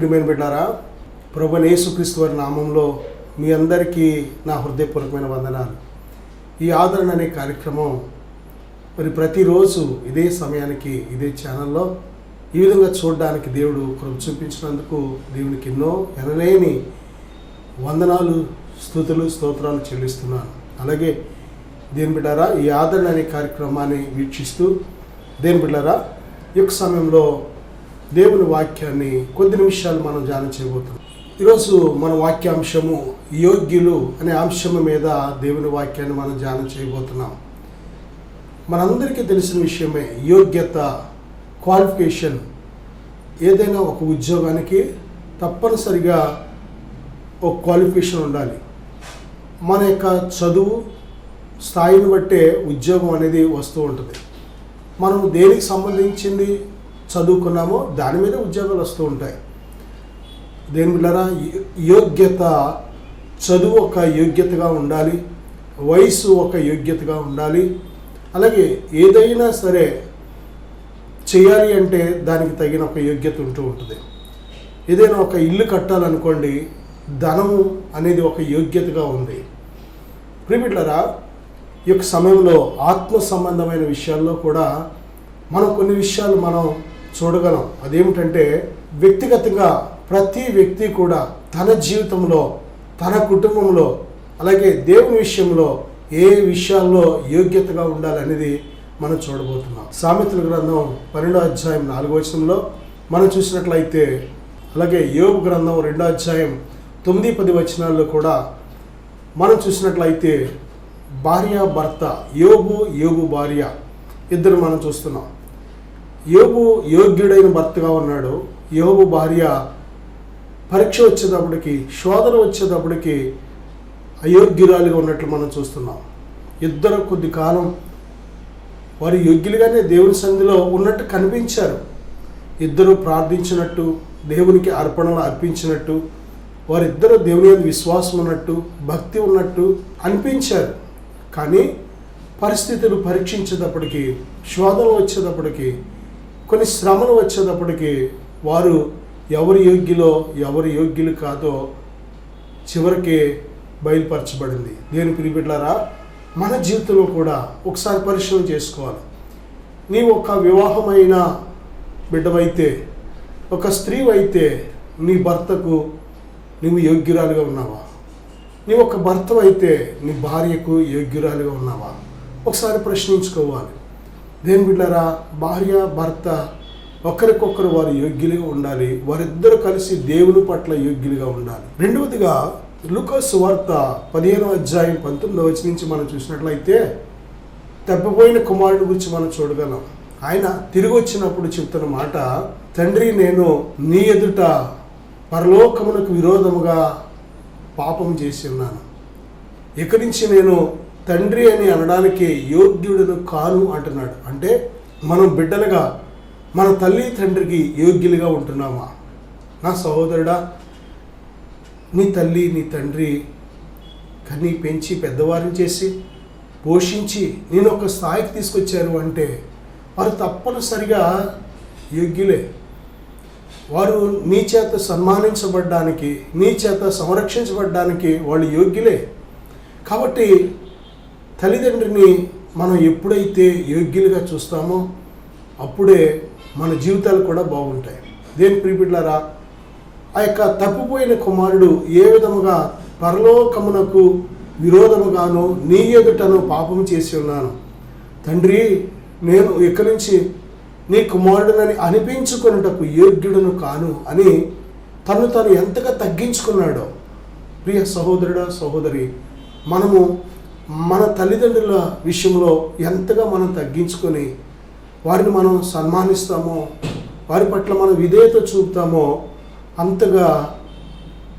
ప్రియమైన బిడ్డారా, ప్రభువైన యేసుక్రీస్తు వారి నామంలో మీ అందరికీ నా హృదయపూర్వకమైన వందనాలు. ఈ ఆదరణ అనే కార్యక్రమం మరి ప్రతిరోజు ఇదే సమయానికి ఇదే ఛానల్లో ఈ విధంగా చూడడానికి దేవుడు కృప చూపించినందుకు దేవునికి ఎన్నో ఎనలేని వందనాలు, స్తుతులు, స్తోత్రాలు చెల్లిస్తున్నాను. అలాగే దేవుని బిడ్డారా, ఈ ఆదరణ అనే కార్యక్రమాన్ని వీక్షిస్తూ దేవుని బిడ్డారా, ఈ యొక్క సమయంలో దేవుని వాక్యాన్ని కొద్ది నిమిషాలు మనం ధ్యానం చేయబోతున్నాం. ఈరోజు మన వాక్యాంశము యోగ్యులు అనే అంశము మీద దేవుని వాక్యాన్ని మనం ధ్యానం చేయబోతున్నాం. మనందరికీ తెలిసిన విషయమే యోగ్యత, క్వాలిఫికేషన్. ఏదైనా ఒక ఉద్యోగానికి తప్పనిసరిగా ఒక క్వాలిఫికేషన్ ఉండాలి. మన యొక్క చదువు స్థాయిని బట్టే ఉద్యోగం అనేది వస్తూ ఉంటుంది. మనం దేనికి సంబంధించింది చదువుకున్నామో దాని మీద ఉద్యోగాలు వస్తూ ఉంటాయి. దేని బిడ్డరా, యోగ్యత, చదువు ఒక యోగ్యతగా ఉండాలి, వయసు ఒక యోగ్యతగా ఉండాలి. అలాగే ఏదైనా సరే చేయాలి అంటే దానికి తగిన ఒక యోగ్యత ఉంటూ ఉంటుంది. ఏదైనా ఒక ఇల్లు కట్టాలనుకోండి, ధనము అనేది ఒక యోగ్యతగా ఉంది. ప్రియమిత్రులారా, ఈ యొక్క సమయంలో ఆత్మ సంబంధమైన విషయాల్లో కూడా మనం కొన్ని విషయాలు మనం చూడగలం. అదేమిటంటే, వ్యక్తిగతంగా ప్రతి వ్యక్తి కూడా తన జీవితంలో, తన కుటుంబంలో, అలాగే దేవుని విషయంలో ఏ విషయాల్లో యోగ్యతగా ఉండాలనేది మనం చూడబోతున్నాం. సామెతల గ్రంథం 12వ అధ్యాయం 4వ వచనంలో మనం చూసినట్లయితే, అలాగే యోబు గ్రంథం 2వ అధ్యాయం 9-10 వచనాల్లో కూడా మనం చూసినట్లయితే భార్య భర్త, యోబు భార్య ఇద్దరు మనం చూస్తున్నాం. యోబు యోగ్యుడైన భర్తగా ఉన్నాడు. యోబు భార్య పరీక్ష వచ్చేటప్పటికి, శోధన వచ్చేటప్పటికి అయోగ్యురాలుగా ఉన్నట్లు మనం చూస్తున్నాం. ఇద్దరు కొద్ది కాలం వారు యోగ్యులుగానే దేవుని సన్నిధిలో ఉన్నట్టు కనిపించారు. ఇద్దరు ప్రార్థించినట్టు, దేవునికి అర్పణలు అర్పించినట్టు, వారిద్దరూ దేవుని మీద విశ్వాసం ఉన్నట్టు, భక్తి ఉన్నట్టు అనిపించారు. కానీ పరిస్థితులు పరీక్షించేటప్పటికి, శోధనలు వచ్చేటప్పటికి, కొన్ని శ్రమలు వచ్చేటప్పటికి వారు ఎవరు యోగ్యులో ఎవరు యోగ్యులు కాదో చివరికి బయలుపరచబడింది. దేని ప్రియబిడ్డలారా, మన జీవితంలో కూడా ఒకసారి పరిశీలన చేసుకోవాలి. నీవు ఒక వివాహమైన బిడ్డవైతే, ఒక స్త్రీవైతే నీ భర్తకు నీవు యోగ్యురాలుగా ఉన్నావా? నీవు ఒక భర్తవైతే నీ భార్యకు యోగ్యురాలుగా ఉన్నావా? ఒకసారి ప్రశ్నించుకోవాలి. దేని బిడ్డలారా, భార్య భర్త ఒకరికొకరు వారు యోగ్యులుగా ఉండాలి. వారిద్దరూ కలిసి దేవుని పట్ల యోగ్యులుగా ఉండాలి. రెండవదిగా లూకా సువార్త 15వ అధ్యాయం 19వ వచనం నుంచి మనం చూసినట్లయితే తప్పిపోయిన కుమారుడి గురించి మనం చూడగలం. ఆయన తిరిగి వచ్చినప్పుడు చెప్తున్న మాట, తండ్రి, నేను నీ ఎదుట పరలోకమునకు విరోధముగా పాపం చేసి ఉన్నాను. ఇక్కడి నుంచి నేను తండ్రి అని అనడానికి యోగ్యుడను కాను అంటున్నాడు. అంటే మనం బిడ్డలుగా మన తల్లి తండ్రికి యోగ్యులుగా ఉంటున్నామా? నా సహోదరుడా, నీ తల్లి నీ తండ్రి కన్నీ పెంచి పెద్దవారిని చేసి పోషించి నేను ఒక స్థాయికి తీసుకొచ్చారు అంటే వారు తప్పనిసరిగా యోగ్యులే. వారు నీ చేత సన్మానించబడ్డానికి, నీ చేత సంరక్షించబడ్డానికి వాళ్ళు యోగ్యులే. కాబట్టి తల్లిదండ్రిని మనం ఎప్పుడైతే యోగ్యులుగా చూస్తామో అప్పుడే మన జీవితాలు కూడా బాగుంటాయి. దేని ప్రియబిడ్డలారా, ఆ యొక్క తప్పిపోయిన కుమారుడు ఏ విధముగా పరలోకమునకు విరోధముగాను నీ ఎదుటను పాపం చేసి ఉన్నాను, తండ్రి, నేను ఇక్కడి నుంచి నీ కుమారుడునని అనిపించుకున్నటకు యోగ్యుడను కాను అని తను ఎంతగా తగ్గించుకున్నాడో. ప్రియ సహోదరుడా, సహోదరి, మనము మన తల్లిదండ్రుల విషయంలో ఎంతగా మనం తగ్గించుకొని వారిని మనం సన్మానిస్తామో, వారి పట్ల మనం విధేయత చూపుతామో అంతగా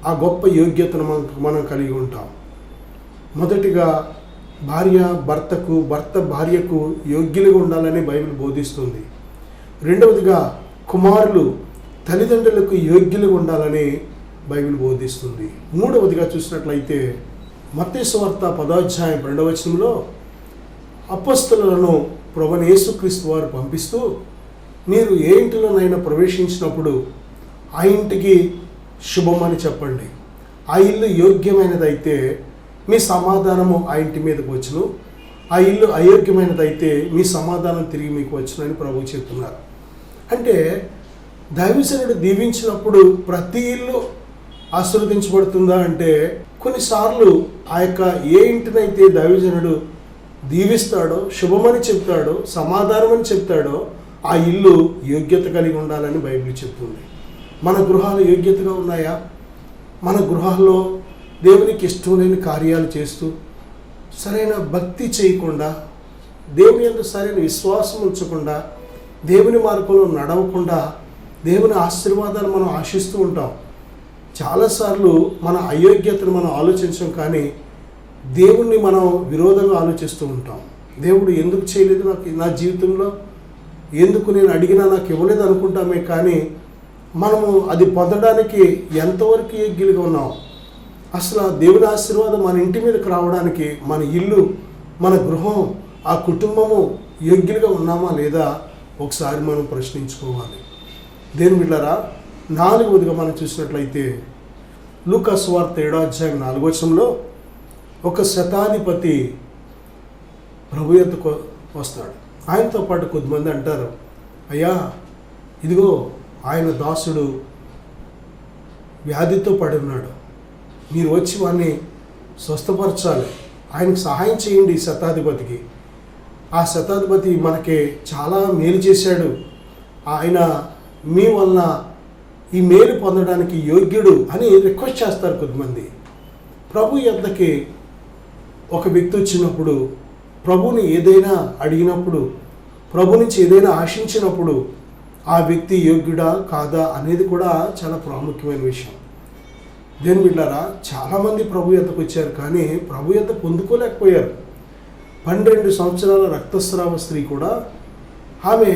ఆ గొప్ప యోగ్యతను మనం కలిగి ఉంటాం. మొదటిగా భార్య భర్తకు, భర్త భార్యకు యోగ్యులుగా ఉండాలని బైబిల్ బోధిస్తుంది. రెండవదిగా కుమారులు తల్లిదండ్రులకు యోగ్యులుగా ఉండాలని బైబిల్ బోధిస్తుంది. మూడవదిగా చూసినట్లయితే మత్తయి సువార్త 10వ అధ్యాయం 2వ వచనంలో అపొస్తలులను ప్రభువైన యేసుక్రీస్తు వారు పంపిస్తూ, మీరు ఏ ఇంటిలోనైనా ప్రవేశించినప్పుడు ఆ ఇంటికి శుభం అని చెప్పండి. ఆ ఇల్లు యోగ్యమైనదైతే మీ సమాధానము ఆ ఇంటి మీదకి వచ్చును, ఆ ఇల్లు అయోగ్యమైనదైతే మీ సమాధానం తిరిగి మీకు వచ్చునని ప్రభువు చెప్తున్నారు. అంటే దైవజనుడు దీవించినప్పుడు ప్రతి ఇల్లు ఆశీర్వదించబడుతుందా అంటే, కొన్నిసార్లు ఆ యొక్క ఏ ఇంటినైతే దైవజనుడు దీవిస్తాడో, శుభమని చెప్తాడో, సమాధానం అని చెప్తాడో ఆ ఇల్లు యోగ్యత కలిగి ఉండాలని బైబిల్ చెప్తుంది. మన గృహాలు యోగ్యతగా ఉన్నాయా? మన గృహాల్లో దేవునికి ఇష్టం లేని కార్యాలు చేస్తూ, సరైన భక్తి చేయకుండా, దేవుని యందు సరైన విశ్వాసం ఉంచకుండా, దేవుని మార్గంలో నడవకుండా దేవుని ఆశీర్వాదాలు మనం ఆశిస్తూ ఉంటాం. చాలాసార్లు మన అయోగ్యతను మనం ఆలోచించాం, కానీ దేవుణ్ణి మనం విరోధంగా ఆలోచిస్తూ ఉంటాం. దేవుడు ఎందుకు చేయలేదు నాకు నా జీవితంలో, ఎందుకు నేను అడిగినా నాకు ఇవ్వలేదు అనుకుంటామే, కానీ మనము అది పొందడానికి ఎంతవరకు యోగ్యులుగా ఉన్నాం? అసలు దేవుని ఆశీర్వాదం మన ఇంటి మీదకి రావడానికి మన ఇల్లు, మన గృహం, ఆ కుటుంబము యోగ్యులుగా ఉన్నామా లేదా ఒకసారి మనం ప్రశ్నించుకోవాలి. దేవుని బిడ్డలారా, 4వదిగా మనం చూసినట్లయితే లూకా సువార్త 7:4 ఒక శతాధిపతి ప్రభు యొద్దకు వస్తాడు. ఆయనతో పాటు కొద్దిమంది అంటారు, అయ్యా ఇదిగో ఆయన దాసుడు వ్యాధితో పడి ఉన్నాడు, మీరు వచ్చి వాడిని స్వస్థపరచాలి, ఆయనకు సహాయం చేయండి. ఈ శతాధిపతికి, ఆ శతాధిపతి మనకి చాలా మేలు చేశాడు, ఆయన మీ వలన ఈ మేలు పొందడానికి యోగ్యుడు అని రిక్వెస్ట్ చేస్తారు కొద్దిమంది. ప్రభు యొద్దకి ఒక వ్యక్తి వచ్చినప్పుడు, ప్రభుని ఏదైనా అడిగినప్పుడు, ప్రభు నుంచి ఏదైనా ఆశించినప్పుడు ఆ వ్యక్తి యోగ్యుడా కాదా అనేది కూడా చాలా ప్రాముఖ్యమైన విషయం. దేవుని బిడ్డలారా, చాలామంది ప్రభు యొద్దకు వచ్చారు, కానీ ప్రభు యొద్ద పొందుకోలేకపోయారు. 12 సంవత్సరాల రక్తస్రావ స్త్రీ కూడా ఆమె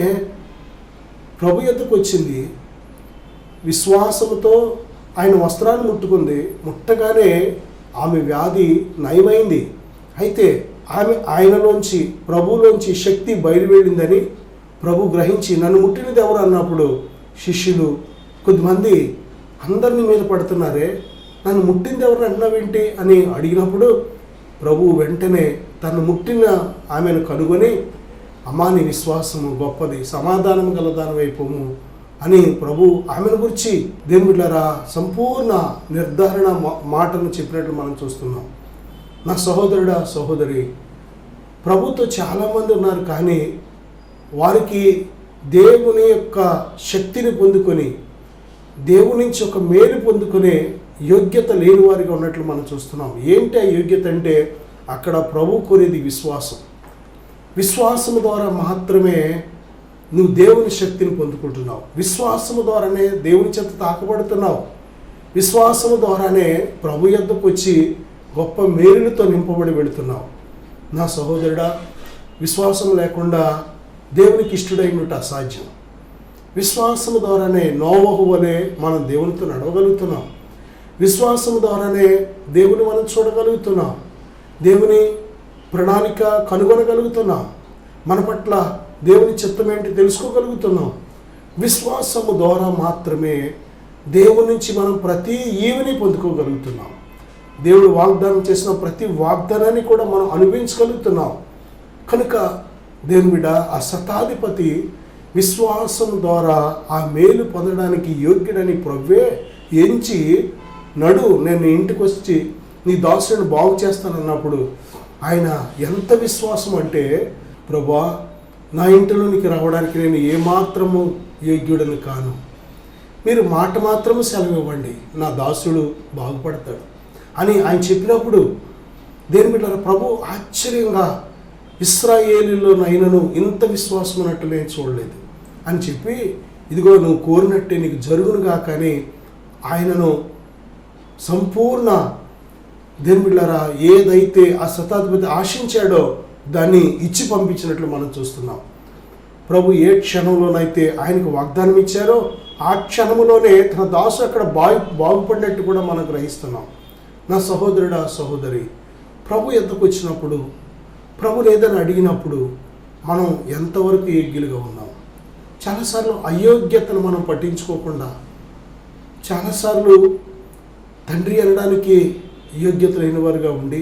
ప్రభు యొద్దకు వచ్చింది, విశ్వాసంతో ఆయన వస్త్రాన్ని ముట్టుకుంది, ముట్టగానే ఆమె వ్యాధి నయమైంది. అయితే ఆయనలోంచి, ప్రభులోంచి శక్తి బయలువెళ్ళిందని ప్రభు గ్రహించి, నన్ను ముట్టినది ఎవరు అన్నప్పుడు శిష్యులు కొద్దిమంది అందరినీ మీద పడుతున్నారే, నన్ను ముట్టింది ఎవరు అన్నావేంటి అని అడిగినప్పుడు ప్రభు వెంటనే తను ముట్టిన ఆమెను కనుగొని, అమ్మా నీ విశ్వాసము గొప్పది, సమాధానం గలదానమైపోము అని ప్రభు ఆమెను గురించి దేవుని బిడ్డలారా సంపూర్ణ నిర్ధారణ మాటను చెప్పినట్లు మనం చూస్తున్నాం. నా సహోదరుడా సహోదరి, ప్రభుతో చాలామంది ఉన్నారు, కానీ వారికి దేవుని యొక్క శక్తిని పొందుకొని, దేవుని నుంచి ఒక మేలు పొందుకునే యోగ్యత లేని వారిగా ఉన్నట్లు మనం చూస్తున్నాం. ఏంటి ఆ యోగ్యత అంటే, అక్కడ ప్రభు కోరేది విశ్వాసం. విశ్వాసము ద్వారా మాత్రమే నువ్వు దేవుని శక్తిని పొందుకుంటున్నావు. విశ్వాసము ద్వారానే దేవుని చేత తాకబడుతున్నావు. విశ్వాసము ద్వారానే ప్రభు యొద్దకు వచ్చి గొప్ప మేలులతో నింపబడి వెళుతున్నావు. నా సహోదరుడా, విశ్వాసం లేకుండా దేవునికి ఇష్టడైనట్టు అసాధ్యం. విశ్వాసము ద్వారానే నోవహు వలె మనం దేవునితో నడవగలుగుతున్నాం. విశ్వాసము ద్వారానే దేవుని మనం చూడగలుగుతున్నాం. దేవుని ప్రణాళిక కనుగొనగలుగుతున్నాం. మన పట్ల దేవుని చిత్తం ఏంటి తెలుసుకోగలుగుతున్నాం. విశ్వాసము ద్వారా మాత్రమే దేవుని నుంచి మనం ప్రతి ఈవిని పొందుకోగలుగుతున్నాం. దేవుడు వాగ్దానం చేసిన ప్రతి వాగ్దానాన్ని కూడా మనం అనుభవించగలుగుతున్నాం. కనుక దేవుని బిడ్డ, ఆ శతాధిపతి విశ్వాసం ద్వారా ఆ మేలు పొందడానికి యోగ్యుడని ప్రభువే ఎంచి, నడు నేను ఇంటికి వచ్చి నీ దాసుని బాగు చేస్తానన్నప్పుడు ఆయన ఎంత విశ్వాసం అంటే, ప్రభువా నా ఇంటిలోనికి రావడానికి నేను ఏమాత్రము యోగ్యుడని కాను, మీరు మాట మాత్రము సెలవు ఇవ్వండి, నా దాసుడు బాగుపడతాడు అని ఆయన చెప్పినప్పుడు దేని బిడ్డలారా, ప్రభు ఆశ్చర్యంగా, ఇశ్రాయేలులోనైనను ఇంత విశ్వాసం ఉన్నట్టు నేను చూడలేదు అని చెప్పి, ఇదిగో నువ్వు కోరినట్టే నీకు జరుగునుగా కానీ ఆయనను సంపూర్ణ దేని బిడ్డలారా ఏదైతే ఆ శతాధిపతి ఆశించాడో దాన్ని ఇచ్చి పంపించినట్లు మనం చూస్తున్నాం. ప్రభు ఏ క్షణంలోనైతే ఆయనకు వాగ్దానం ఇచ్చారో ఆ క్షణంలోనే తన దాసు అక్కడ బాగుపడినట్టు కూడా మనం గ్రహిస్తున్నాం. నా సహోదరుడా సహోదరి, ప్రభు ఎద్దకు వచ్చినప్పుడు, ప్రభుని ఏదైనా అడిగినప్పుడు మనం ఎంతవరకు యోగ్యులుగా ఉన్నాం? చాలాసార్లు అయోగ్యతను మనం పట్టించుకోకుండా చాలాసార్లు తండ్రి అనడానికి యోగ్యత లేని వారుగా ఉండి,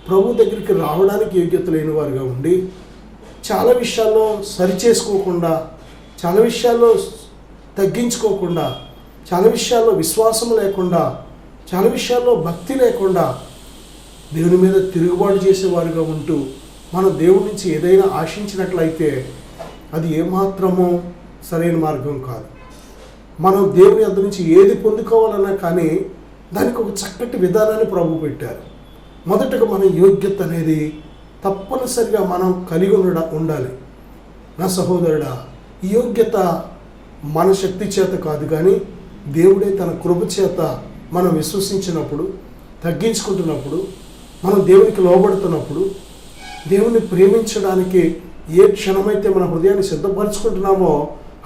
ప్రభు దగ్గరికి రావడానికి యోగ్యత లేని వారుగా ఉండి, చాలా విషయాల్లో సరిచేసుకోకుండా, చాలా విషయాల్లో తగ్గించుకోకుండా, చాలా విషయాల్లో విశ్వాసం లేకుండా, చాలా విషయాల్లో భక్తి లేకుండా దేవుని మీద తిరుగుబాటు చేసేవారుగా ఉంటూ మనం దేవుడి నుంచి ఏదైనా ఆశించినట్లయితే అది ఏమాత్రమో సరైన మార్గం కాదు. మనం దేవుని వద్ద నుంచి ఏది పొందుకోవాలన్నా కానీ దానికి ఒక చక్కటి విధానాన్ని ప్రభు పెట్టారు. మొదటగా మన యోగ్యత అనేది తప్పనిసరిగా మనం కలిగి ఉండాలి. నా సహోదరుడా, ఈ యోగ్యత మన శక్తి చేత కాదు, కానీ దేవుడే తన కృప చేత మనం విశ్వసించినప్పుడు, తగ్గించుకుంటున్నప్పుడు, మనం దేవునికి లోబడుతున్నప్పుడు, దేవుని ప్రేమించడానికి ఏ క్షణమైతే మన హృదయాన్ని సిద్ధపరచుకుంటున్నామో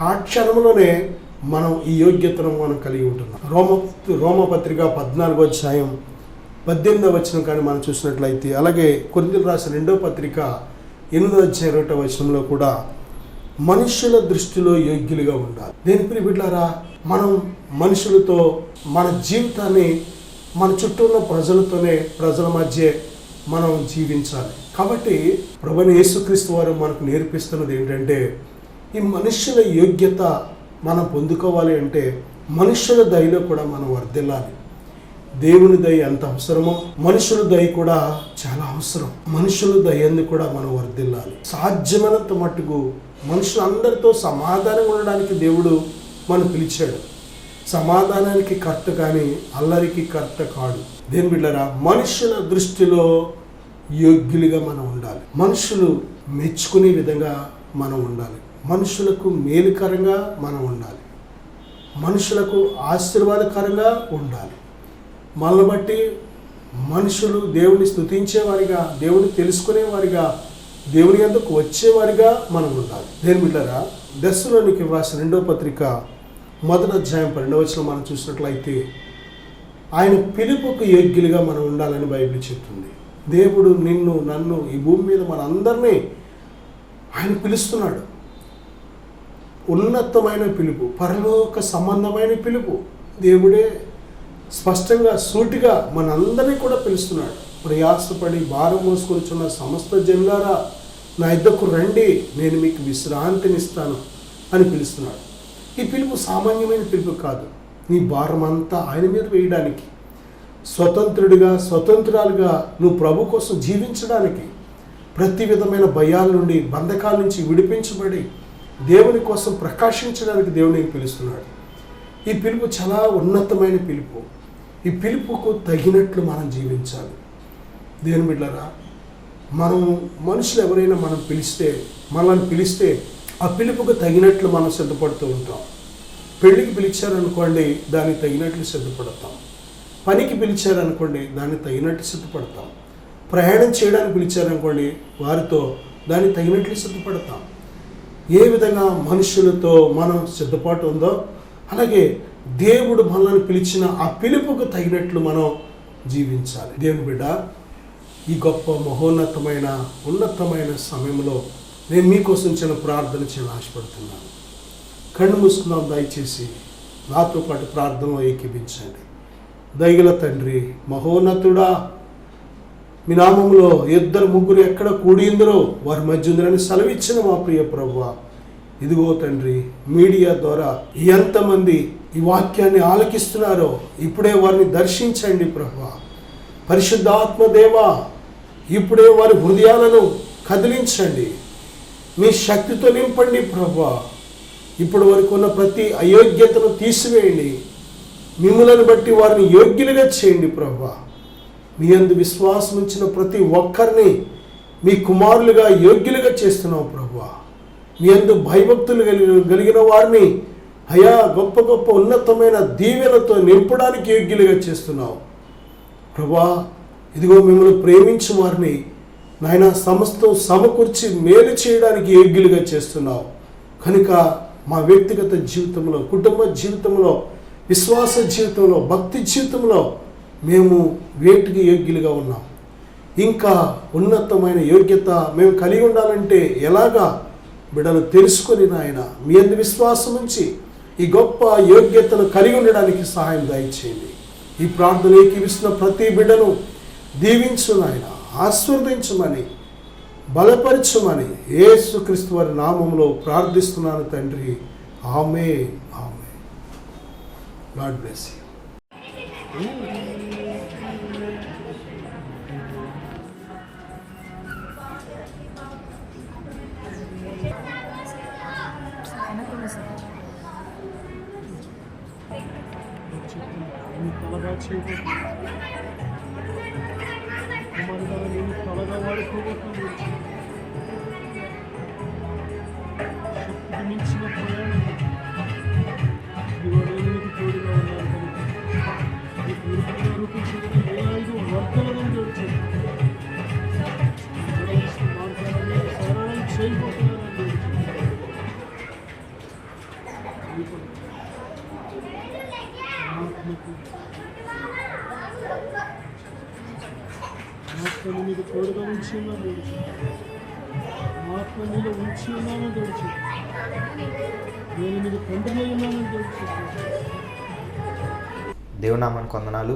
ఆ క్షణంలోనే మనం ఈ యోగ్యతను మనం కలిగి ఉంటున్నాం. రోమపత్రిక 14వ అధ్యాయం 18వ వచనం కానీ మనం చూసినట్లయితే, అలాగే కొరింథీయులకు రాసిన 2వ పత్రిక 8వ అధ్యాయం 1వ వచనంలో కూడా మనుషుల దృష్టిలో యోగ్యులుగా ఉండాలి. దేని ప్రియ బిడ్డలారా, మనం మనుషులతో మన జీవితాన్ని మన చుట్టూ ఉన్న ప్రజల మధ్య మనం జీవించాలి. కాబట్టి ప్రభువైన యేసుక్రీస్తు వారు మనకు నేర్పిస్తున్నది ఏంటంటే, ఈ మనుషుల యోగ్యత మనం పొందుకోవాలి అంటే మనుషుల దయలో కూడా మనం వర్ధిల్లాలి. దేవుని దయ ఎంత అవసరమో మనుషుల దయ కూడా చాలా అవసరం. మనుషుల దయని కూడా మనం వర్ధిల్లాలి. సాధ్యమైనంత మట్టుకు మనుషులందరితో సమాధానంగా ఉండడానికి దేవుడు మనం పిలిచాడు. సమాధానానికి కర్త కానీ అల్లరికి కర్త కాడు. దేని బిడ్డలారా, మనుషుల దృష్టిలో యోగ్యులుగా మనం ఉండాలి. మనుషులు మెచ్చుకునే విధంగా మనం ఉండాలి. మనుషులకు మేలుకరంగా మనం ఉండాలి. మనుషులకు ఆశీర్వాదకరంగా ఉండాలి. మనల్ని బట్టి మనుషులు దేవుని స్తుతించేవారిగా, దేవుని తెలుసుకునేవారిగా, దేవుని యందుకు వచ్చేవారిగా మనం ఉండాలి. దేని బిడ్డలారా, దెస్సలోనికి రాసిన 2వ పత్రిక 1వ అధ్యాయం 12వ వచనం మనం చూసినట్లయితే, ఆయన పిలుపుకు యోగ్యులుగా మనం ఉండాలని బైబిల్ చెప్తుంది. దేవుడు నిన్ను, నన్ను, ఈ భూమి మీద మన అందరినీ ఆయన పిలుస్తున్నాడు. ఉన్నతమైన పిలుపు, పరలోక సంబంధమైన పిలుపు. దేవుడే స్పష్టంగా సూటిగా మనందరినీ కూడా పిలుస్తున్నాడు. ప్రయాసపడి భారం మోసుకొచ్చున్న సమస్త జనులారా నా యొద్దకు రండి, నేను మీకు విశ్రాంతినిస్తాను అని పిలుస్తున్నాడు. ఈ పిలుపు సామాన్యమైన పిలుపు కాదు. నీ భారం అంతా ఆయన మీద వేయడానికి, స్వతంత్రాలుగా నువ్వు ప్రభు కోసం జీవించడానికి, ప్రతి విధమైన భయాల నుండి, బంధకాల నుంచి విడిపించబడి దేవుని కోసం ప్రకాశించడానికి దేవుని పిలుస్తున్నాడు. ఈ పిలుపు చాలా ఉన్నతమైన పిలుపు. ఈ పిలుపుకు తగినట్లు మనం జీవించాలి. దేవుని బిడ్డలారా, మనం మనుషులు ఎవరైనా మనల్ని పిలిస్తే ఆ పిలుపుకు తగినట్లు మనం సిద్ధపడుతూ ఉంటాం. పెళ్ళికి పిలిచారనుకోండి, దానికి తగినట్లు సిద్ధపడతాం. పనికి పిలిచారనుకోండి, దానికి తగినట్లు సిద్ధపడతాం. ప్రయాణం చేయడానికి పిలిచారనుకోండి, వారితో దానికి తగినట్లు సిద్ధపడతాం. ఏ విధంగా మనుషులతో మనం సిద్ధపాటు ఉందో, అలాగే దేవుడు మనల్ని పిలిచిన ఆ పిలుపుకు తగినట్లు మనం జీవించాలి. దేవుని బిడ్డ, ఈ గొప్ప ఉన్నతమైన సమయంలో నేను మీకోసం చిన్న ప్రార్థన చేయాలని ఆశపడుతున్నాను. కళ్ళు మూసుకుందాం. దయచేసి నాతో పాటు ప్రార్థనలో ఏకీభించండి. దయగల తండ్రి, మహోన్నతుడా, మీ నామంలో 2-3 ఎక్కడ కూడిందరో వారి మధ్య ఉందని సెలవిచ్చిన మా ప్రియ ప్రభువా, ఇదిగో తండ్రి, మీడియా ద్వారా ఎంతమంది ఈ వాక్యాన్ని ఆలకిస్తున్నారో ఇప్పుడే వారిని దర్శించండి ప్రభువా. పరిశుద్ధాత్మ దేవా, ఇప్పుడే వారి హృదయాలను కదిలించండి. మీ శక్తితో నింపండి ప్రభువా. ఇప్పుడు వరకు ఉన్న ప్రతి అయోగ్యతను తీసివేయండి. మిమ్ములను బట్టి వారిని యోగ్యులుగా చేయండి ప్రభువా. మీ యందు విశ్వాసం ఉంచిన ప్రతి ఒక్కరిని మీ కుమారులుగా యోగ్యులుగా చేస్తున్నావు ప్రభువా. మీ యందు భయభక్తులు కలిగిన వారిని అయా గొప్ప ఉన్నతమైన దీవెనతో నింపడానికి యోగ్యులుగా చేస్తున్నావు ప్రభువా. ఇదిగో మిమ్మల్ని ప్రేమించు వారిని నాయన సమస్తం సమకూర్చి మేలు చేయడానికి యోగ్యులుగా చేస్తున్నావు. కనుక మా వ్యక్తిగత జీవితంలో, కుటుంబ జీవితంలో, విశ్వాస జీవితంలో, భక్తి జీవితంలో మేము వేటికి యోగ్యులుగా ఉన్నాం. ఇంకా ఉన్నతమైన యోగ్యత మేము కలిగి ఉండాలంటే ఎలాగా బిడ్డలు తెలుసుకొని నాయన మీ యందు విశ్వాసం ఉంచి ఈ గొప్ప యోగ్యతను కలిగి ఉండడానికి సహాయం దయచేయండి. ఈ ప్రార్థన ఏకీవిస్తున్న ప్రతి బిడ్డను దీవించు నాయన, ఆశీర్వదించమని, బలపరచమని యేసుక్రీస్తు వారి నామములో ప్రార్థిస్తున్నాను తండ్రి. ఆమేన్. ఆమేన్. God bless you. త్వరగా వాడుకోబోతుంది. శక్తికి మించిన ప్రయాణం ఇవాళకి తోడుగా ఉన్నాను కనుక ఈ పూర్తిగా రూపించడం ఏ 5 వర్గాలను జోడించారు. మార్గాన్ని సరళం చేయబోతున్నాను. ఆత్మను మీద తోడుగా ఉంచి ఉన్నాను. ఆత్మ మీద ఉంచి ఉన్నానని తెలుసు. నేను మీద తండ్రిలో ఉన్నానని తెలుసు. దేవునామానికి వందనాలు,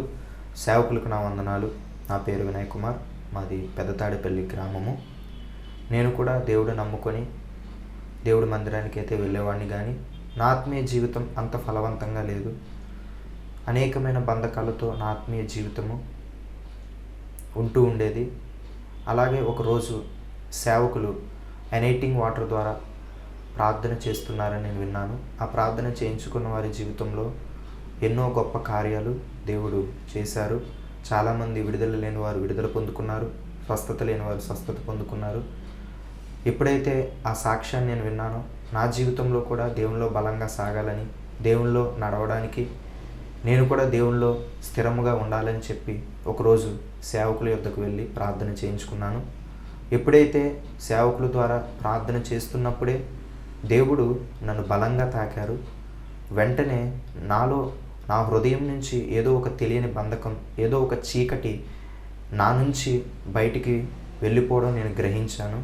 సేవకులకు నా వందనాలు. నా పేరు వినయ్ కుమార్, మాది పెద్దతాడేపల్లి గ్రామము. నేను కూడా దేవుడు నమ్ముకొని దేవుడి మందిరానికి అయితే వెళ్ళేవాడిని, కానీ నా ఆత్మీయ జీవితం అంత ఫలవంతంగా లేదు. అనేకమైన బంధకాలతో నా ఆత్మీయ జీవితము ఉంటూ ఉండేది. అలాగే ఒకరోజు సేవకులు ఎనైటింగ్ వాటర్ ద్వారా ప్రార్థన చేస్తున్నారని నేను విన్నాను. ఆ ప్రార్థన చేయించుకున్న వారి జీవితంలో ఎన్నో గొప్ప కార్యాలు దేవుడు చేశారు. చాలామంది విడుదల లేని వారు విడుదల పొందుకున్నారు, స్వస్థత లేని వారు స్వస్థత పొందుకున్నారు. ఎప్పుడైతే ఆ సాక్ష్యాన్ని నేను విన్నానో, నా జీవితంలో కూడా దేవునిలో బలంగా సాగాలని, దేవునిలో నడవడానికి, నేను కూడా దేవునిలో స్థిరముగా ఉండాలని చెప్పి ఒకరోజు సేవకుల యొద్దకు వెళ్ళి ప్రార్థన చేయించుకున్నాను. ఎప్పుడైతే సేవకుల ద్వారా ప్రార్థన చేస్తున్నప్పుడే దేవుడు నన్ను బలంగా తాకారు. వెంటనే నాలో, నా హృదయం నుంచి ఏదో ఒక తెలియని బంధకం, ఏదో ఒక చీకటి నా నుంచి బయటికి వెళ్ళిపోవడం నేను గ్రహించాను.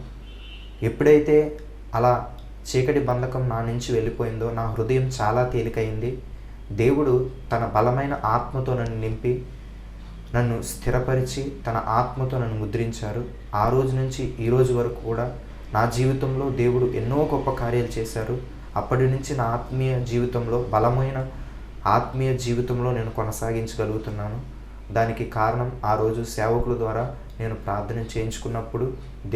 ఎప్పుడైతే అలా చీకటి బంధకం నా నుంచి వెళ్ళిపోయిందో నా హృదయం చాలా తేలికైంది. దేవుడు తన బలమైన ఆత్మతో నన్ను నింపి నన్ను స్థిరపరిచి తన ఆత్మతో నన్ను ముద్రించారు. ఆ రోజు నుంచి ఈ రోజు వరకు కూడా నా జీవితంలో దేవుడు ఎన్నో గొప్ప కార్యాలు చేశారు. అప్పటి నుంచి నా ఆత్మీయ జీవితంలో, బలమైన ఆత్మీయ జీవితంలో నేను కొనసాగించగలుగుతున్నాను. దానికి కారణం ఆ రోజు సేవకుల ద్వారా నేను ప్రార్థన చేయించుకున్నప్పుడు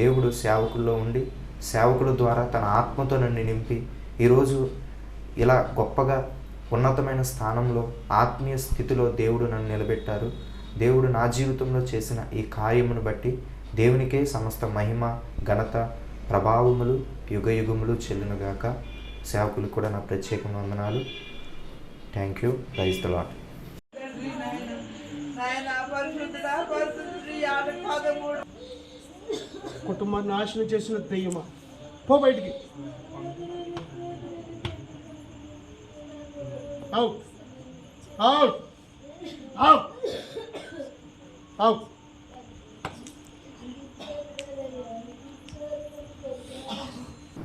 దేవుడు సేవకుల్లో ఉండి సేవకుల ద్వారా తన ఆత్మతో నన్ను నింపి ఈరోజు ఇలా గొప్పగా ఉన్నతమైన స్థానంలో, ఆత్మీయ స్థితిలో దేవుడు నన్ను నిలబెట్టారు. దేవుడు నా జీవితంలో చేసిన ఈ కార్యమును బట్టి దేవునికే సమస్త మహిమ, ఘనత, ప్రభావములు యుగయుగములు చెల్లునుగాక. సేవకులకు కూడా నా ప్రత్యేక వందనాలు. Thank you. Praise the lord. కుటుంబాన్ని నాశనం చేసిన దెయ్యమా, పో బయటికి. Out out out out.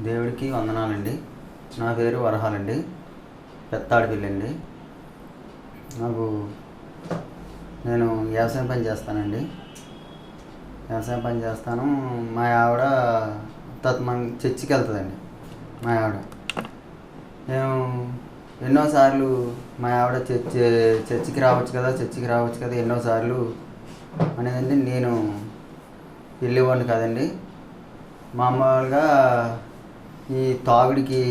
దేవుడికి వందనాలండి. నా పేరు వరహాలండి, పెత్తాడిపల్లి అండి. నేను వ్యవసాయం పని చేస్తానండి. వ్యవసాయం పని చేస్తాను. మా ఆవిడ చర్చికి వెళ్తుందండి. మా ఆవిడ మేము ఎన్నోసార్లు మా ఆవిడ చర్చికి రావచ్చు కదా ఎన్నోసార్లు అనేదండి. నేను వెళ్ళేవాడిని కాదండి. మామూలుగా ఈ తాగుడికి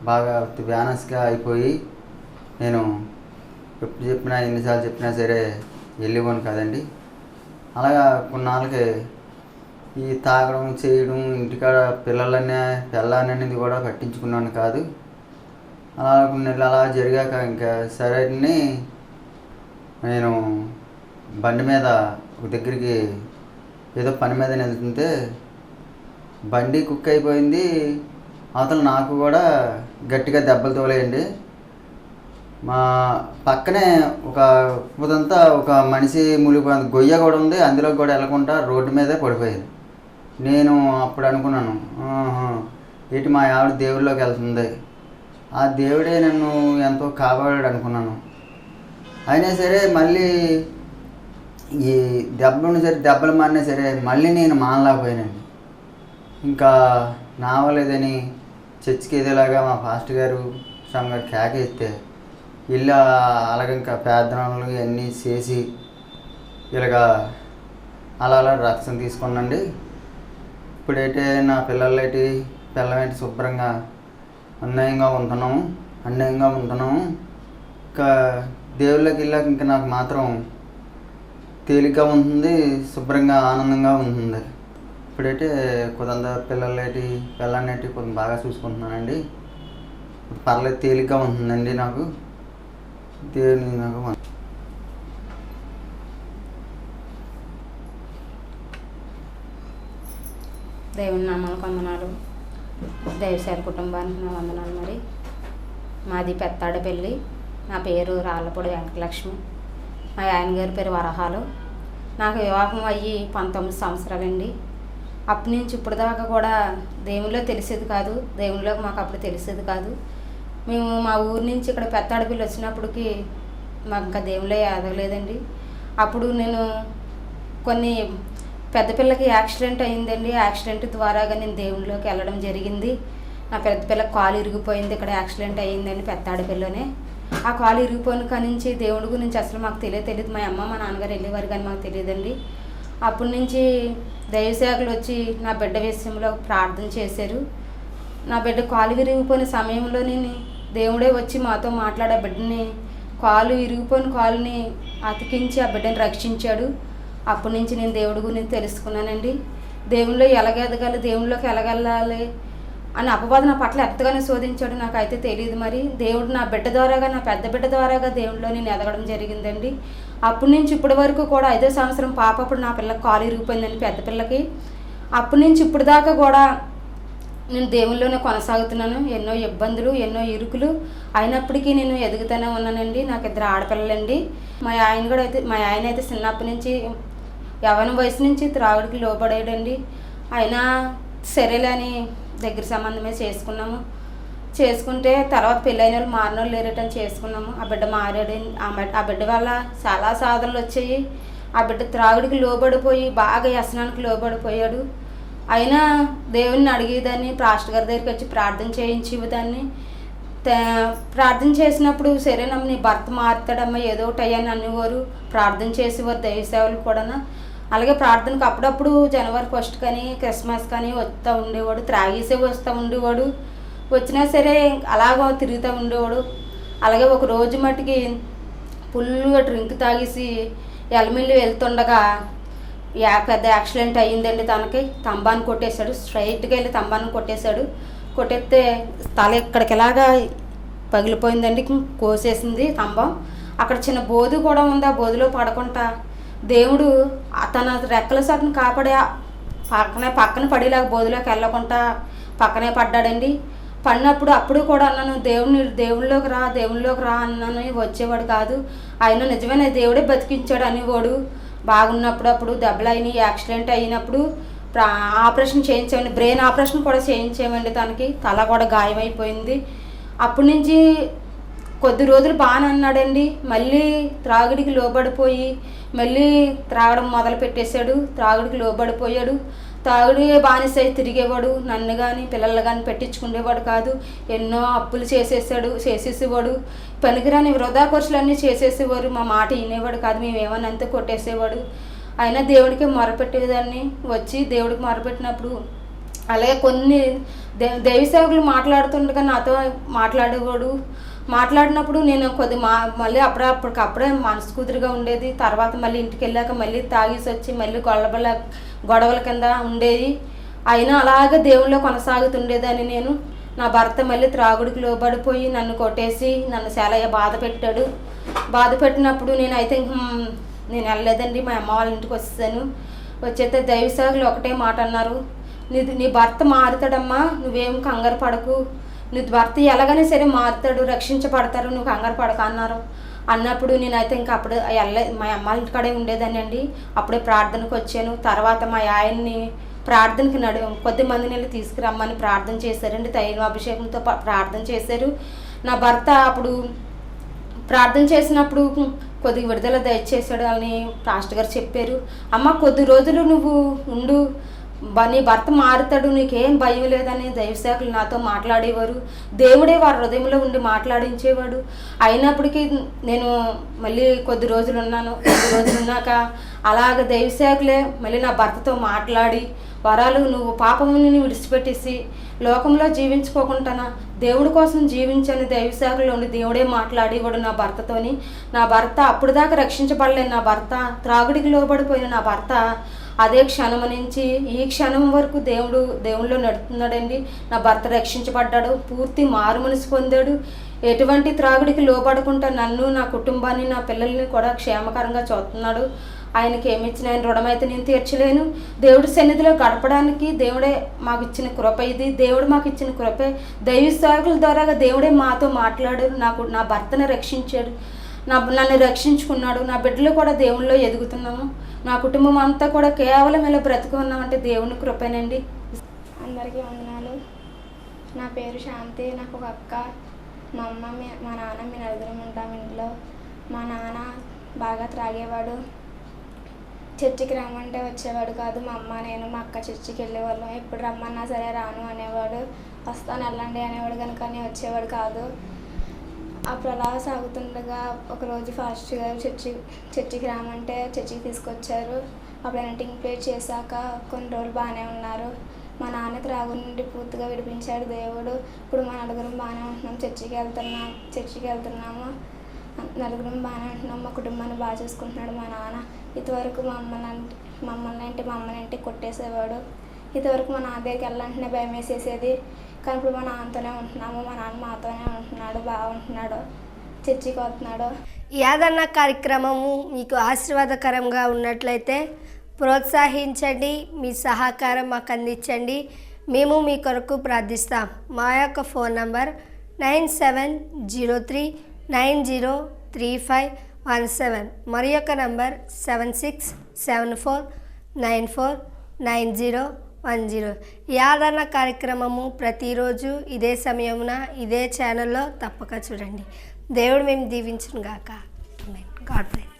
బాగా వ్యానస్గా అయిపోయి నేను ఎప్పుడు చెప్పినా, ఎన్నిసార్లు చెప్పినా సరే వెళ్ళేవాడిని కాదండి. అలాగా కొన్నాళ్ళకి ఈ తాగడం చేయడం, ఇంటికాడ పిల్లలనేది కూడా పట్టించుకున్నాను కాదు. అలా కొన్ని నెలలు అలా జరిగాక ఇంకా సరే అని నేను బండి మీద ఒక దగ్గరికి ఏదో పని మీద వెళ్తుంటే బండి కుక్ అయిపోయింది. అవతల నాకు కూడా గట్టిగా దెబ్బలు తోలేయండి. మా పక్కనే ఒక ఉదంతా ఒక మనిషి మునిగిపోయింది. గొయ్య కూడా ఉంది, అందులో కూడా వెళ్ళకుండా రోడ్డు మీదే పడిపోయింది. నేను అప్పుడు అనుకున్నాను, ఏంటి మా ఆవిడ దేవుళ్ళలోకి వెళ్తుంది ఆ దేవుడే నన్ను ఎంతో కాపాడాడు అనుకున్నాను. అయినా సరే మళ్ళీ ఈ దెబ్బలు సరే దెబ్బలు మారినా సరే మళ్ళీ నేను మానలేకపోయానండి. ఇంకా నావలేదని చర్చికి ఏదేలాగా మా పాస్టర్ గారు స్వామి గారు కేకేస్తే ఇల్లు అలాగ ఇంకా ప్రార్థనలు ఇవన్నీ చేసి ఇలాగా అలా రక్షణ తీసుకున్నాండి. ఇప్పుడైతే నా పిల్లలైతే పిల్లలైతే శుభ్రంగా అన్యాయంగా ఉంటున్నాము. ఇంకా దేవుళ్ళకి వెళ్ళాక ఇంకా నాకు మాత్రం తేలిగ్గా ఉంటుంది, శుభ్రంగా ఆనందంగా ఉంటుంది. ఇప్పుడైతే కొంత పిల్లలనేటి కొంచెం బాగా చూసుకుంటున్నానండి. పర్లేదు తేలిగ్గా ఉంటుందండి నాకు. దేవుని నాకు దేవుని నామాలకు వందనాలు. దైవసేన కుటుంబానికి నా వందనాలు. మరి మాది పెత్తాడపల్లి. నా పేరు రాళ్ళపూడి వెంకటలక్ష్మి. మా ఆయన గారి పేరు వరహాలు. నాకు వివాహం అయ్యి 19 సంవత్సరాలండి. అప్పటి నుంచి ఇప్పుడు దాకా కూడా దేవునిలో తెలిసేది కాదు, దేవునిలోకి మాకు అప్పుడు తెలిసేది కాదు. మేము మా ఊరి నుంచి ఇక్కడ పెత్తాడపల్లి వచ్చినప్పటికి మాకు ఇంకా దేవునిలో ఎదగలేదండి. అప్పుడు నేను కొన్ని పెద్ద పిల్లకి యాక్సిడెంట్ అయిందండి. యాక్సిడెంట్ ద్వారాగా నేను దేవునిలోకి వెళ్ళడం జరిగింది. నా పెద్ద పిల్లకి కాలు ఇరిగిపోయింది. ఇక్కడ యాక్సిడెంట్ అయ్యిందండి పెత్తాడపల్లిలోనే. ఆ కాలు ఇరిగిపోయిన కాడి నుంచి దేవుడి గురించి అసలు మాకు తెలియదు. మా అమ్మ మా నాన్నగారు వెళ్ళేవారు కానీ మాకు తెలియదండి. అప్పటి నుంచి దైవసేవకులు వచ్చి నా బిడ్డ విషయంలో ప్రార్థన చేశారు. నా బిడ్డ కాలు విరిగిపోయిన సమయంలో దేవుడే వచ్చి మాతో మాట్లాడే బిడ్డని కాలు ఇరిగిపోయిన కాలుని అతికించి ఆ బిడ్డని రక్షించాడు. అప్పటి నుంచి నేను దేవుడి గురించి తెలుసుకున్నానండి. దేవునిలో ఎలాగెదగాలి, దేవునిలోకి ఎలాగెళ్ళాలి అని అపవాదం నా పట్ల ఎంతగానో శోధించాడు నాకైతే తెలియదు. మరి దేవుడు నా బిడ్డ ద్వారాగా, నా పెద్ద బిడ్డ ద్వారాగా దేవునిలో నేను ఎదగడం జరిగిందండి. అప్పటి నుంచి ఇప్పటి వరకు కూడా 5వ సంవత్సరం పాప అప్పుడు నా పిల్లకి కాలు ఇరిగిపోయిందండి, పెద్ద పిల్లకి. అప్పటి నుంచి ఇప్పుడు దాకా కూడా నేను దేవునిలోనే కొనసాగుతున్నాను. ఎన్నో ఇబ్బందులు, ఎన్నో ఇరుకులు అయినప్పటికీ నేను ఎదుగుతూనే ఉన్నానండి. నాకు 2 ఆడపిల్లలండి. మా ఆయన అయితే చిన్నప్పటి నుంచి యవ్వన వయసు నుంచి త్రాగుడికి లోపడేయడండి. అయినా సరేలేని దగ్గర సంబంధమే చేసుకుంటే తర్వాత పెళ్ళైన వాళ్ళు మారిన వాళ్ళు లేరటని చేసుకున్నాము. ఆ బిడ్డ మారాడు. ఆ బిడ్డ వల్ల చాలా సాధనలు వచ్చాయి. ఆ బిడ్డ త్రాగుడికి లోబడిపోయి బాగా వ్యసనానికి లోబడిపోయాడు. అయినా దేవుడిని అడిగేదాన్ని, పాస్టర్ గారి దగ్గరికి వచ్చి ప్రార్థన చేయించేదాన్ని. ప్రార్థన చేసినప్పుడు సరేనమ్మ నీ భర్త మారుతాడమ్మా ఏదో ఒకటి అయ్యాని అనేవారు. ప్రార్థన చేసేవారు దైవ సేవలు కూడా. అలాగే ప్రార్థనకు అప్పుడప్పుడు జనవరి 1 కానీ క్రిస్మస్ కానీ వస్తూ ఉండేవాడు. త్రాగేసే వస్తూ ఉండేవాడు. వచ్చినా సరే అలాగ తిరుగుతూ ఉండేవాడు. అలాగే ఒక రోజు మట్టుకి ఫుల్గా డ్రింక్ తాగేసి ఎలమిల్లి వెళ్తుండగా పెద్ద యాక్సిడెంట్ అయ్యిందండి. తనకి తంబాన్ని కొట్టేశాడు. స్ట్రైట్గా వెళ్ళి తంబాన్ని కొట్టేస్తే తల ఇక్కడికి ఇలాగా పగిలిపోయిందండి. కోసేసింది తంబం. అక్కడ చిన్న బోధు కూడా ఉంది. ఆ బోధులో పడకుండా దేవుడు తన రెక్కల సాటును కాపాడే పక్కన పడేలాగా బోధులోకి వెళ్ళకుండా పక్కనే పడ్డాడండి. పడినప్పుడు అప్పుడు కూడా అన్నాను దేవుళ్ళలోకి రా అన్నాను. వచ్చేవాడు కాదు. ఆయన నిజమైన దేవుడే బతికించాడు అనేవాడు. బాగున్నప్పుడు అప్పుడు దెబ్బలు అయినాయి, యాక్సిడెంట్ అయినప్పుడు ఆపరేషన్ చేయించామండి. బ్రెయిన్ ఆపరేషన్ కూడా చేయించామండి. తనకి తల కూడా గాయమైపోయింది. అప్పటి నుంచి కొద్ది రోజులు బాగానే అన్నాడండి. మళ్ళీ త్రాగుడికి లోబడిపోయి మళ్ళీ త్రాగడం మొదలు పెట్టేశాడు. త్రాగుడికి లోబడిపోయాడు. తాగుడు బానిసై తిరిగేవాడు. నన్ను కానీ పిల్లలు కానీ పెట్టించుకునేవాడు కాదు. ఎన్నో అప్పులు చేసేసేవాడు. పనికిరాని వృధా ఖర్చులన్నీ చేసేసేవారు. మా మాట వినేవాడు కాదు. మేమేమన్నా అంతే కొట్టేసేవాడు. అయినా దేవుడికి మొరపెట్టేదాన్ని. వచ్చి దేవుడికి మొరపెట్టినప్పుడు అలాగే కొన్ని దైవ సేవకులు మాట్లాడుతుండగా నాతో మాట్లాడేవాడు. మాట్లాడినప్పుడు నేను మళ్ళీ అప్పటికప్పుడే మనసు కుదురుగా ఉండేది. తర్వాత మళ్ళీ ఇంటికి వెళ్ళాక మళ్ళీ తాగేసి వచ్చి మళ్ళీ గొడవల కింద ఉండేది. అయినా అలాగే దేవుళ్ళో కొనసాగుతుండేదాన్ని నేను. నా భర్త మళ్ళీ త్రాగుడికి లోబడిపోయి నన్ను కొట్టేసి నన్ను చాలా బాధ పెట్టినప్పుడు నేనైతే నేను వెళ్ళలేదండి. మా అమ్మ వాళ్ళ ఇంటికి వచ్చేస్తే దైవ సేవకులు ఒకటే మాట అన్నారు, నీ భర్త మారుతాడమ్మా, నువ్వేం కంగారు పడకు, నీ భర్త ఎలాగైనా సరే మారుతాడు, రక్షించబడతారు, నువ్వు కంగారు పడక అన్నప్పుడు నేనైతే ఇంకా అప్పుడు మా అమ్మ ఇంటికాడే ఉండేదాన్ని అండి. అప్పుడే ప్రార్థనకు వచ్చాను. తర్వాత మా ఆయన్ని ప్రార్థనకి కొద్ది మందిని వెళ్ళి తీసుకురమ్మని ప్రార్థన చేశారండి. తైలాభిషేకంతో ప్రార్థన చేశారు. నా భర్త అప్పుడు ప్రార్థన చేసినప్పుడు కొద్దిగా విడుదల దయచేసాడు అని పాస్టర్ గారు చెప్పారు. అమ్మ కొద్ది రోజులు నువ్వు ఉండు, నీ భర్త మారుతాడు, నీకేం భయం లేదని దైవసేవకులు నాతో మాట్లాడేవారు. దేవుడే వారి హృదయంలో ఉండి మాట్లాడించేవాడు. అయినప్పటికీ నేను మళ్ళీ కొద్ది రోజులు ఉన్నాను. కొద్ది రోజులు ఉన్నాక అలాగ దైవసేవకులే మళ్ళీ నా భర్తతో మాట్లాడి, వరాలు నువ్వు పాపముని విడిచిపెట్టేసి లోకంలో జీవించుకోకుండా దేవుడి కోసం జీవించని దైవసేవకులు ఉండి దేవుడే మాట్లాడేవాడు నా భర్తతోని. నా భర్త అప్పుడు దాకా రక్షించబడలేదు. నా భర్త త్రాగుడికి లోబడిపోయిన నా భర్త అదే క్షణం నుంచి ఈ క్షణం వరకు దేవుళ్ళో నడుస్తున్నాడండి. నా భర్త రక్షించబడ్డాడు, పూర్తి మారు మనసు పొందాడు. ఎటువంటి త్రాగుడికి లోబడకుండా నన్ను, నా కుటుంబాన్ని, నా పిల్లల్ని కూడా క్షేమకరంగా చూస్తున్నాడు. ఆయనకి ఏమి ఇచ్చిన ఆయన రుణమైతే నేను తీర్చలేను. దేవుడి సన్నిధిలో గడపడానికి దేవుడే మాకు ఇచ్చిన కృప ఇది. దేవుడు మాకు ఇచ్చిన కృపే. దైవ సేవకుల ద్వారా దేవుడే మాతో మాట్లాడారు. నా భర్తను రక్షించాడు, నన్ను రక్షించుకున్నాడు. నా బిడ్డలు కూడా దేవుళ్ళలో ఎదుగుతున్నాము. నా కుటుంబం అంతా కూడా కేవలం ఇలా బ్రతుకున్నామంటే దేవుని కృపేనండి. అందరికీ వందనాలు. నా పేరు శాంతి. నాకు ఒక అక్క, మా అమ్మ, మా నాన్న, మీ నలుగురం ఉంటాం ఇంట్లో. మా నాన్న బాగా త్రాగేవాడు. చర్చికి రమ్మంటే వచ్చేవాడు కాదు. మా అమ్మ, నేను, మా అక్క చర్చికి వెళ్ళేవాళ్ళం. ఎప్పుడు రమ్మన్నా సరే రాను అనేవాడు. వస్తాను వెళ్ళండి అనేవాడు కనుక వచ్చేవాడు కాదు. అప్పుడు అలా సాగుతుండగా ఒకరోజు ఫాస్ట్ గారు చర్చికి రామంటే చర్చికి తీసుకొచ్చారు. అప్పుడు ఎడిటింగ్ ప్లే చేశాక కొన్ని రోజులు బాగానే ఉన్నారు. మా నాన్న త్రాగు నుండి పూర్తిగా విడిపించాడు దేవుడు. ఇప్పుడు మా నలుగురం బాగానే ఉంటున్నాం. చర్చికి వెళ్తున్నాము. నలుగురం బాగానే ఉంటున్నాం. మా కుటుంబాన్ని బాగా చూసుకుంటున్నాడు మా నాన్న. ఇంతవరకు మా అమ్మనంటే కొట్టేసేవాడు. ఇంతవరకు మా నాన్న దగ్గరికి వెళ్ళాలంటేనే భయం వేసేసేది. కానీ ఇప్పుడు మా నాన్నతోనే ఉంటున్నాము. మా నాన్న మాతోనే ఉంటున్నాడు, బాగుంటున్నాడు, చర్చికి వస్తున్నాడు. ఈ ఆదరణ కార్యక్రమము మీకు ఆశీర్వాదకరంగా ఉన్నట్లయితే ప్రోత్సహించండి, మీ సహకారం మాకు అందించండి. మేము మీ కొరకు ప్రార్థిస్తాం. మా యొక్క ఫోన్ నంబర్ 9703903517. మరి యొక్క నంబర్ 7674949010. ఈ ఆదరణ కార్యక్రమము ప్రతిరోజు ఇదే సమయమున ఇదే ఛానల్లో తప్పక చూడండి. దేవుడు మేము దీవించును గాక. God bless.